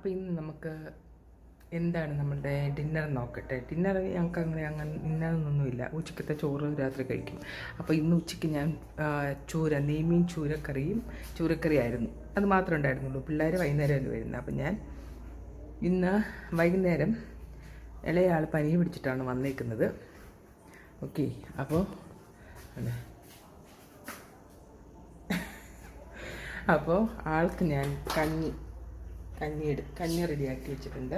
അപ്പോൾ ഇന്ന് നമുക്ക് എന്താണ് നമ്മുടെ ഡിന്നർ നോക്കട്ടെ. ഡിന്നർ ഞങ്ങൾക്ക് അങ്ങനെ ഇന്നതൊന്നുമില്ല. ഉച്ചക്കത്തെ ചോറ് രാത്രി കഴിക്കും. അപ്പോൾ ഇന്ന് ഉച്ചയ്ക്ക് ഞാൻ നെയ്മീൻ ചൂരക്കറി ആയിരുന്നു. അത് മാത്രമേ ഉണ്ടായിരുന്നുള്ളൂ. പിള്ളേർ വൈകുന്നേരമല്ലേ വരുന്നത്. അപ്പം ഞാൻ ഇന്ന് വൈകുന്നേരം ഇളയാൾ പനി പിടിച്ചിട്ടാണ് വന്നേക്കുന്നത്. ഓക്കെ, അപ്പോൾ ആൾക്ക് ഞാൻ കഞ്ഞി റെഡിയാക്കി വെച്ചിട്ടുണ്ട്.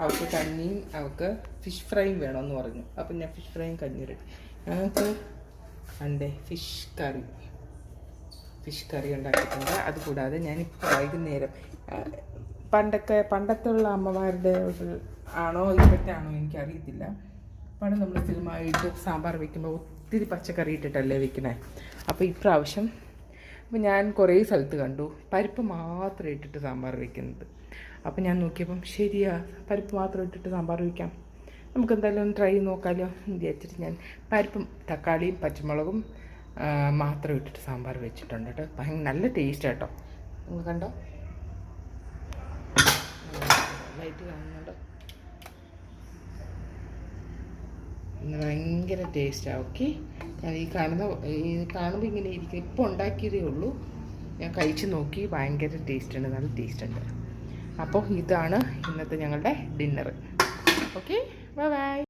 അവൾക്ക് കഞ്ഞിയും അവൾക്ക് ഫിഷ് ഫ്രൈയും വേണമെന്ന് പറഞ്ഞു. അപ്പം ഞാൻ ഫിഷ് ഫ്രൈയും കഞ്ഞി റെഡി. ഞങ്ങൾക്ക് ഫിഷ് കറി ഉണ്ടാക്കിയിട്ടുണ്ട്. അതുകൂടാതെ ഞാനിപ്പോൾ വൈകുന്നേരം പണ്ടത്തെ ഉള്ള അമ്മമാരുടെ ആണോ ഇപ്പോഴത്തെ ആണോ എനിക്കറിയത്തില്ല. പണ്ട് നമ്മൾ സ്ഥിരമായിട്ട് സാമ്പാർ വയ്ക്കുമ്പോൾ ഒത്തിരി പച്ചക്കറി ഇട്ടിട്ടല്ലേ വെക്കണേ. അപ്പോൾ ഇപ്രാവശ്യം ഞാൻ കുറേ സ്ഥലത്ത് കണ്ടു പരിപ്പ് മാത്രം ഇട്ടിട്ട് സാമ്പാർ വയ്ക്കുന്നത്. അപ്പോൾ ഞാൻ നോക്കിയപ്പം ശരിയാ, പരിപ്പ് മാത്രം ഇട്ടിട്ട് സാമ്പാർ വയ്ക്കാം, നമുക്ക് എന്തായാലും ഒന്ന് ട്രൈ ചെയ്ത് നോക്കാമല്ലോ എന്ന് വിചാരിച്ചിട്ട് ഞാൻ പരിപ്പും തക്കാളിയും പച്ചമുളകും മാത്രം ഇട്ടിട്ട് സാമ്പാർ വെച്ചിട്ടുണ്ട് കേട്ടോ. നല്ല ടേസ്റ്റ് കേട്ടോ. നിങ്ങൾ കണ്ടോ, ലൈറ്റ് കാണുന്നുണ്ടോ? ഭയങ്കര ടേസ്റ്റാണ്. ഓക്കെ, ഞാൻ കാണുമ്പോൾ ഇങ്ങനെ ഇരിക്കും. ഇപ്പോൾ ഉണ്ടാക്കിയതേ ഉള്ളൂ, ഞാൻ കഴിച്ച് നോക്കി. ഭയങ്കര ടേസ്റ്റ് ഉണ്ട്, നല്ല ടേസ്റ്റ് ഉണ്ട്. അപ്പോൾ ഇതാണ് ഇന്നത്തെ ഞങ്ങളുടെ ഡിന്നർ. Okay, bye bye.